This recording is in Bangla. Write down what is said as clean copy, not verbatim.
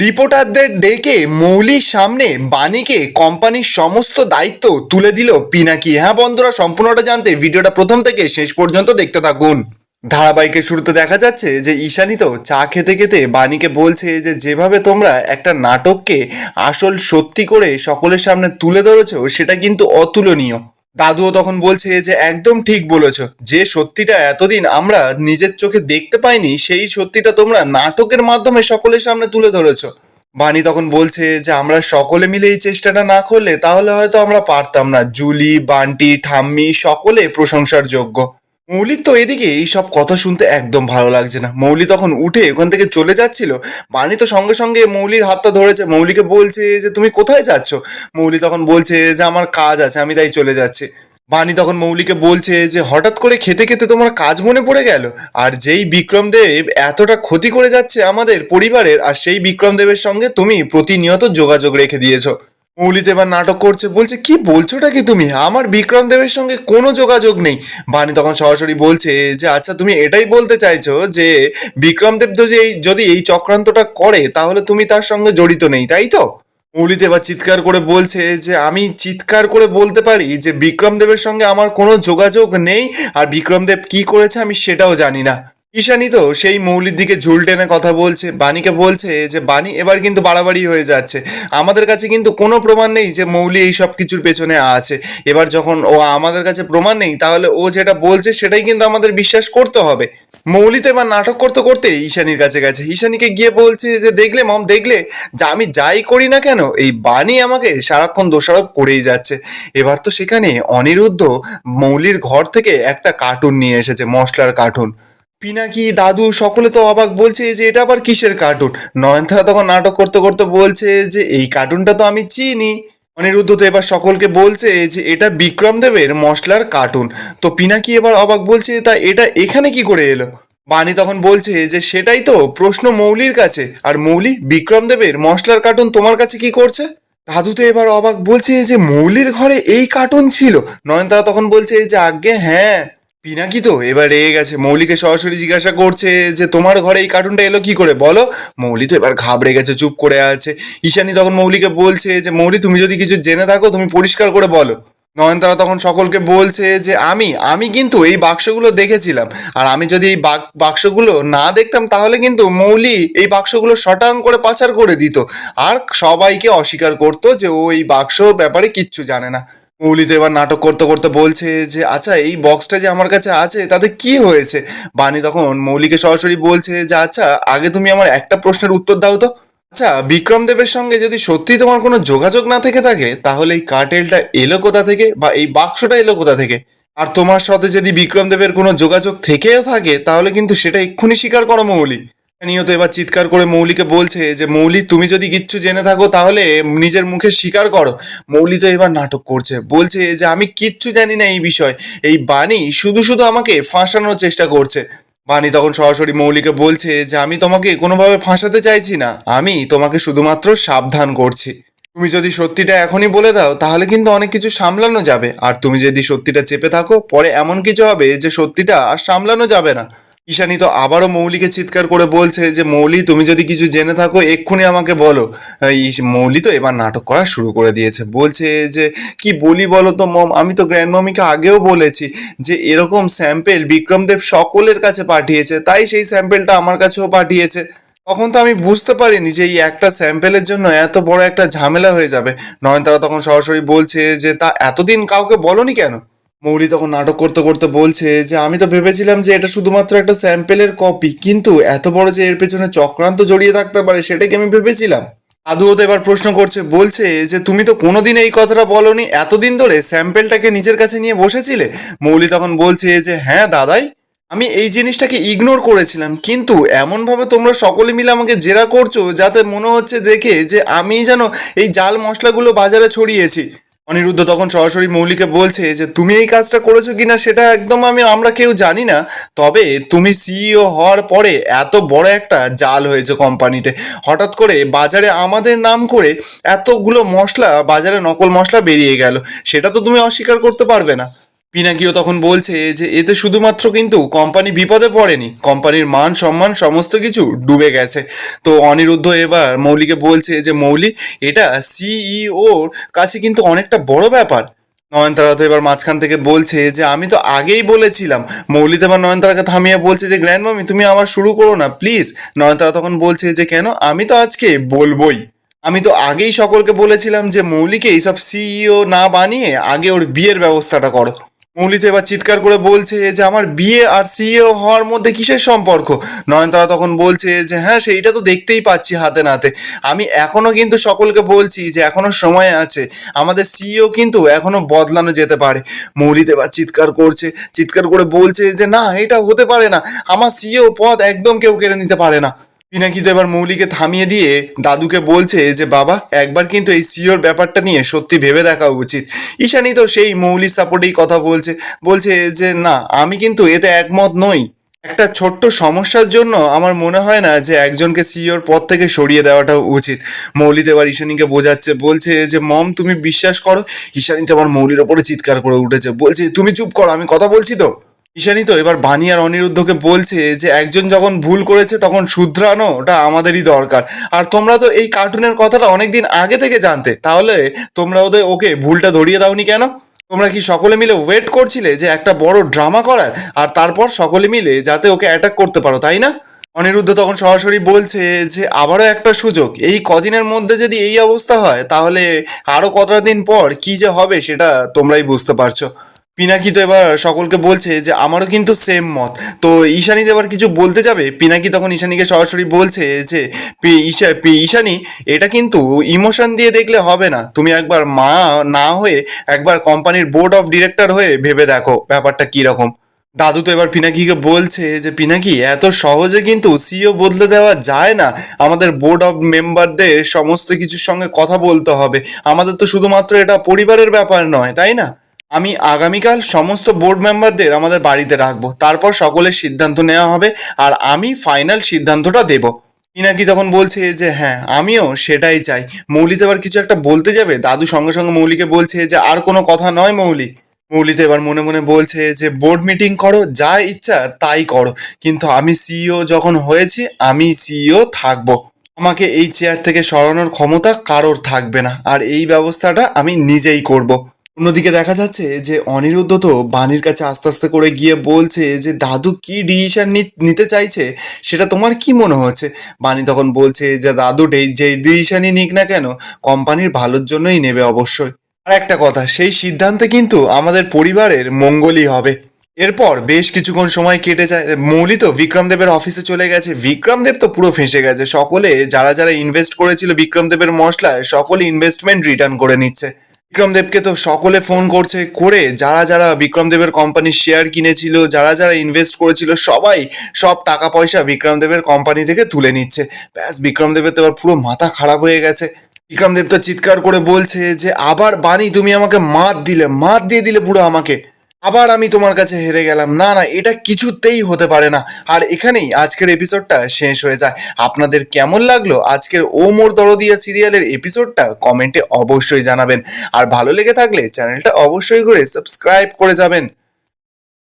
রিপোর্টারদের ডেকে মৌলির সামনে বাণীকে কোম্পানির সমস্ত দায়িত্ব তুলে দিল পিনাকি। হ্যাঁ বন্ধুরা, সম্পূর্ণটা জানতে ভিডিওটা প্রথম থেকে শেষ পর্যন্ত দেখতে থাকুন। ধারাবাহিকের শুরুতে দেখা যাচ্ছে যে ঈশানী তো চা খেতে খেতে বাণীকে বলছে যে যেভাবে তোমরা একটা নাটককে আসল সত্যি করে সকলের সামনে তুলে ধরেছো সেটা কিন্তু অতুলনীয়। দাদুও তখন বলছে যে একদম ঠিক বলেছো, যে সত্যিটা এতদিন আমরা নিজের চোখে দেখতে পাইনি সেই সত্যিটা তোমরা নাটকের মাধ্যমে সকলের সামনে তুলে ধরেছো। বাণী তখন বলছে যে আমরা সকলে মিলে এই চেষ্টাটা না করলে তাহলে হয়তো আমরা পারতাম না। জুলি, বান্টি, ঠাম্মি সকলে প্রশংসার যোগ্য। মৌলির তো এদিকে এইসব কথা শুনতে একদম ভালো লাগছে না। মৌলি তখন উঠে ওখান থেকে চলে যাচ্ছিল। বাণী তো সঙ্গে সঙ্গে মৌলির হাতটা ধরেছে, মৌলিকে বলছে যে তুমি কোথায় যাচ্ছ। মৌলি তখন বলছে যে আমার কাজ আছে, আমি তাই চলে যাচ্ছি। বাণী তখন মৌলিকে বলছে যে হঠাৎ করে খেতে খেতে তোমার কাজ মনে পড়ে গেল, আর যেই বিক্রম দেব এতটা ক্ষতি করে যাচ্ছে আমাদের পরিবারের, আর সেই বিক্রম দেবের সঙ্গে তুমি প্রতিনিয়ত যোগাযোগ রেখে দিয়েছো। মৌলিতে এবার নাটক করছে, বলছে কি বলছোটা কি তুমি, আমার বিক্রম দেবের সঙ্গে কোনো যোগাযোগ নেই। বাণী তখন সরাসরি বলছে যে আচ্ছা তুমি এটাই বলতে চাইছো যে বিক্রম দেব যদি এই চক্রান্তটা করে তাহলে তুমি তার সঙ্গে জড়িত নেই, তাই তো? মৌলিতে এবার চিৎকার করে বলছে যে আমি চিৎকার করে বলতে পারি যে বিক্রম দেবের সঙ্গে আমার কোনো যোগাযোগ নেই, আর বিক্রম দেব কি করেছে আমি সেটাও জানি না। ঈশানী তো সেই মৌলির দিকে ঝুল টেনে কথা বলছে, বাণীকে বলছে যে বাণী এবার কিন্তু বাড়াবাড়ি হয়ে যাচ্ছে, আমাদের কাছে কিন্তু কোনো প্রমাণ নেই যে মৌলি এই সব কিছুর পেছনে আছে। এবার যখন ও আমাদের কাছে প্রমাণ নেই তাহলে ও যেটা বলছে সেটাই কিন্তু আমাদের বিশ্বাস করতে হবে। মৌলি তো এবার নাটক করতে করতে ঈশানীর কাছে গেছে, ঈশানীকে গিয়ে বলছে যে দেখলে মম, দেখলে যে আমি যাই করি না কেন এই বাণী আমাকে সারাক্ষণ দোষারোপ করেই যাচ্ছে। এবার তো সেখানে অনিরুদ্ধ মৌলির ঘর থেকে একটা কার্টুন নিয়ে এসেছে, মশলার কার্টুন। পিনাকি, দাদু সকলে তো অবাক, বলছে যে এটা আবার কিসের কার্টুন। নয়নতারা তখন নাটক করতে করতে বলছে যে এই কার্টুনটা তো আমি চিনি। অনিরুদ্ধ তো এবার সকলকে বলছে যে এটা বিক্রম দেবের মশলার কার্টুন। তো পিনাকি এবার অবাক, বলছে তা এটা এখানে কি করে এলো। বাণী তখন বলছে যে সেটাই তো প্রশ্ন মৌলির কাছে, আর মৌলি বিক্রম দেবের মশলার কার্টুন তোমার কাছে কি করছে। দাদু তো এবার অবাক, বলছে যে মৌলির ঘরে এই কার্টুন ছিল। নয়নতারা তখন বলছে যে আজ্ঞে হ্যাঁ। পিনাকি তো এবার রেগে গেছে, মৌলিকে সরাসরি জিজ্ঞাসা করছে যে তোমার ঘরে এই কার্টুনটা এলো কি করে বলো। মৌলি তো এবার ঘাবড়ে গেছে, চুপ করে আছে। ঈশানী তখন মৌলিকে বলছে যে মৌলি তুমি যদি কিছু জেনে থাকো তুমি পরিষ্কার করে বলো। নয়নতারা তখন সকলকে বলছে যে আমি আমি কিন্তু এই বাক্সগুলো দেখেছিলাম, আর আমি যদি এই বাক্সগুলো না দেখতাম তাহলে কিন্তু মৌলি এই বাক্সগুলো শটাং করে পাচার করে দিত, আর সবাইকে অস্বীকার করতো যে ও এই বাক্সর ব্যাপারে কিচ্ছু জানে না। মৌলি তো এবার নাটক করতে করতে বলছে যে আচ্ছা এই বক্সটা যে আমার কাছে আছে তাতে কি হয়েছে। বাণী তখন মৌলিকে সরাসরি বলছে যে আচ্ছা আগে তুমি আমার একটা প্রশ্নের উত্তর দাও তো। আচ্ছা বিক্রম দেবের সঙ্গে যদি সত্যি তোমার কোনো যোগাযোগ না থেকে থাকে তাহলে এই কার্টেলটা এলো কোথা থেকে, বা এই বাক্সটা এলো কোথা থেকে। আর তোমার সাথে যদি বিক্রম দেবের কোনো যোগাযোগ থেকেও থাকে তাহলে কিন্তু সেটা এক্ষুনি স্বীকার করো মৌলি। নিয়ত এবার চিৎকার করে মৌলিকে বলছে যে মৌলি তুমি যদি কিচ্ছু জেনে থাকো তাহলে নিজের মুখে স্বীকার করো। মৌলি তো এবার নাটক করছে, বলছে যে আমি কিচ্ছু জানি না এই বিষয়, এই বাণী শুধু শুধু আমাকে ফাঁসানোর চেষ্টা করছে। বাণী তখন সরাসরি মৌলিকে বলছে যে আমি তোমাকে কোনোভাবে ফাঁসাতে চাইছি না, আমি তোমাকে শুধুমাত্র সাবধান করছি। তুমি যদি সত্যিটা এখনই বলে দাও তাহলে কিন্তু অনেক কিছু সামলানো যাবে, আর তুমি যদি সত্যিটা চেপে থাকো পরে এমন কিছু হবে যে সত্যিটা আর সামলানো যাবে না। ঈশানী তো আবারও মৌলিকে চিৎকার করে বলছে যে মৌলি তুমি যদি কিছু জেনে থাকো এক্ষুনি আমাকে বলো। মৌলি তো এবার নাটক করা শুরু করে দিয়েছে, বলছে যে কি বলি বলো তো মম, আমি তো গ্র্যান্ড মমিকে আগেও বলেছি যে এরকম স্যাম্পেল বিক্রমদেব সকলের কাছে পাঠিয়েছে, তাই সেই স্যাম্পেলটা আমার কাছেও পাঠিয়েছে। তখন তো আমি বুঝতে পারিনি যে এই একটা স্যাম্পেলের জন্য এত বড় একটা ঝামেলা হয়ে যাবে। নয়নতারা তখন সরাসরি বলছে যে তা এতদিন কাউকে বলনি কেন। মৌলি তখন নাটক করতে করতে বলছে যে আমি তো ভেবেছিলাম যে এটা শুধুমাত্র একটা স্যাম্পেলের কপি, কিন্তু এত বড় যে এর পেছনে চক্রান্ত জড়িয়ে থাকতে পারে সেটা কি আমি ভেবেছিলাম। দাদুও তো এবার প্রশ্ন করছে, বলছে যে তুমি তো কোনোদিন এই কথাটা বলনি, এতদিন ধরে স্যাম্পেলটাকে নিজের কাছে নিয়ে বসেছিলে। মৌলি তখন বলছে যে হ্যাঁ দাদাই, আমি এই জিনিসটাকে ইগনোর করেছিলাম, কিন্তু এমনভাবে তোমরা সকলে মিলে আমাকে জেরা করছো যাতে মনে হচ্ছে দেখে যে আমি যেন এই জাল মশলাগুলো বাজারে ছড়িয়েছি। অনিরুদ্ধ তখন সরাসরি মৌলিকে বলছে যে তুমি এই কাজটা করেছো কিনা সেটা একদম আমরা কেউ জানি না, তবে তুমি সিইও হওয়ার পরে এত বড় একটা জাল হয়েছে কোম্পানিতে, হঠাৎ করে বাজারে আমাদের নাম করে এতগুলো মশলা বাজারে নকল মশলা বেরিয়ে গেল, সেটা তো তুমি অস্বীকার করতে পারবে না। পিনাকিও তখন বলছে যে এতে শুধুমাত্র কিন্তু কোম্পানি বিপদে পড়েনি, কোম্পানির মান সম্মান সমস্ত কিছু ডুবে গেছে। তো অনিরুদ্ধ এবার মৌলিকে বলছে যে মৌলি, এটা সিইওর কাছে কিন্তু অনেকটা বড় ব্যাপার। নয়নতারা তো এবার মাঝখান থেকে বলছে যে আমি তো আগেই বলেছিলাম। মৌলি তো এবার নয়নতারাকে থামিয়ে বলছে যে গ্র্যান্ড মামি তুমি আবার শুরু করো না প্লিজ। নয়নতারা তখন বলছে যে কেন, আমি তো আজকে বলবোই। আমি তো আগেই সকলকে বলেছিলাম যে মৌলিকে এইসব সিইও না বানিয়ে আগে ওর বিয়ের ব্যবস্থাটা করো। মৌলি তো এবার চিৎকার করে বলছে যে আমার বিয়ে আর সিইও হওয়ার মধ্যে কিসের সম্পর্ক। নয়নতারা তখন বলছে যে হ্যাঁ সেইটা তো দেখতেই পাচ্ছি হাতে নাতে। আমি এখনো কিন্তু সকলকে বলছি যে এখনো সময় আছে, আমাদের সিইও কিন্তু এখনো বদলানো যেতে পারে। মৌলি তো এবার চিৎকার করছে, চিৎকার করে বলছে যে না এটা হতে পারে না, আমার সিইও পদ একদম কেউ কেড়ে নিতে পারে না। পিনাকি তো এবার মৌলিকে থামিয়ে দিয়ে দাদুকে বলছে যে বাবা একবার কিন্তু এই সিওর ব্যাপারটা নিয়ে সত্যি ভেবে দেখা উচিত। ঈশানী তো সেই মৌলির সাপোর্টেই কথা বলছে, বলছে যে না আমি কিন্তু এতে একমত নই। একটা ছোট্ট সমস্যার জন্য আমার মনে হয় না যে একজনকে সিওর পদ থেকে সরিয়ে দেওয়াটা উচিত। মৌলি তো এবার ঈশানীকে বোঝাচ্ছে, বলছে যে মম তুমি বিশ্বাস করো। ঈশানী তো আবার মৌলির ওপরে চিৎকার করে উঠেছে, বলছে তুমি চুপ করো আমি কথা বলছি তো। ঈশানী তো এবার বানি আর অনিরুদ্ধকে বলছে যে একজন যখন ভুল করেছে তখন শুধরানো ওটা আমাদেরই দরকার। আর তোমরা তো এই কার্টুনের কথাটা অনেকদিন আগে থেকে জানতে, তাহলে তোমরা ওকে ভুলটা ধরিয়ে দাওনি কেন? তোমরা কি সকলে মিলে ওয়েট করছিলে যে একটা বড় ড্রামা করার আর তারপর সকলে মিলে যাতে ওকে অ্যাটাক করতে পারো, তাই না? অনিরুদ্ধ তখন সরাসরি বলছে যে আবারও একটা সুযোগ, এই কদিনের মধ্যে যদি এই অবস্থা হয় তাহলে আরো কতটা দিন পর কি যে হবে সেটা তোমরাই বুঝতে পারছো। পিনাকি তো এবার সকলকে বলছে যে আমারও কিন্তু সেম মত। তো ঈশানী তো এবার কিছু বলতে যাবে, পিনাকি তখন ঈশানীকে সরাসরি বলছে যে ঈশানী এটা কিন্তু ইমোশন দিয়ে দেখলে হবে না, তুমি একবার মা না হয়ে একবার কোম্পানির বোর্ড অফ ডিরেক্টর হয়ে ভেবে দেখো ব্যাপারটা কীরকম। দাদু তো এবার পিনাকিকে বলছে যে পিনাকি এত সহজে কিন্তু সিইও বদলে দেওয়া যায় না, আমাদের বোর্ড অফ মেম্বারদের সমস্ত কিছুর সঙ্গে কথা বলতে হবে, আমাদের তো শুধুমাত্র এটা পরিবারের ব্যাপার নয়, তাই না? আমি আগামীকাল সমস্ত বোর্ড মেম্বারদের আমাদের বাড়িতে রাখবো, তারপর সকলের সিদ্ধান্ত নেওয়া হবে আর আমি ফাইনাল সিদ্ধান্তটা দেব। পিনাকি তখন বলছে যে হ্যাঁ আমিও সেটাই চাই। মৌলি তো এবার কিছু একটা বলতে যাবে, দাদু সঙ্গে সঙ্গে মৌলিকে বলছে যে আর কোনো কথা নয় মৌলি। মৌলি তো এবার মনে মনে বলছে যে বোর্ড মিটিং করো, যা ইচ্ছা তাই করো, কিন্তু আমি সিইও যখন হয়েছি আমি সিইও থাকবো। আমাকে এই চেয়ার থেকে সরানোর ক্ষমতা কারোর থাকবে না, আর এই ব্যবস্থাটা আমি নিজেই করব। অন্যদিকে দেখা যাচ্ছে যে অনিরুদ্ধ তো বাণীর কাছে আস্তে আস্তে করে গিয়ে বলছে যে দাদু কি ডিসিশন নিতে চাইছে সেটা তোমার কি মনে হচ্ছে। বাণী তখন বলছে যে দাদু যে ডিসিশনই নিক না কেন কোম্পানির ভালোর জন্যই নেবে অবশ্যই। আর একটা কথা, সেই সিদ্ধান্তে কিন্তু আমাদের পরিবারের মঙ্গলই হবে। এরপর বেশ কিছুক্ষণ সময় কেটে যায়, মৌলি তো বিক্রমদেবের অফিসে চলে গেছে। বিক্রমদেব তো পুরো ফেঁসে গেছে, সকলে যারা যারা ইনভেস্ট করেছিল বিক্রমদেবের মশলায় সকলে ইনভেস্টমেন্ট রিটার্ন করে নিচ্ছে। বিক্রমদেবকে তো সকলে ফোন করছে, করে যারা যারা বিক্রমদেবের কোম্পানির শেয়ার কিনেছিল, যারা যারা ইনভেস্ট করেছিল সবাই সব টাকা পয়সা বিক্রমদেবের কোম্পানি থেকে তুলে নিচ্ছে। ব্যাস বিক্রমদেবের তো এবার পুরো মাথা খারাপ হয়ে গেছে। বিক্রমদেব তো চিৎকার করে বলছে যে আবার বানি তুমি আমাকে মাত দিয়ে দিলে পুরো আমাকে, আবার আমি তোমার কাছে হেরে গেলাম, না না এটা কিছুতেই হতে পারে না। আর এখানেই আজকের এপিসোডটা শেষ হয়ে যায়। আপনাদের কেমন লাগলো আজকের ও মোর দরদিয়া সিরিয়ালের এপিসোডটা কমেন্টে অবশ্যই জানাবেন, আর ভালো লেগে থাকলে চ্যানেলটা অবশ্যই করে সাবস্ক্রাইব করে যাবেন।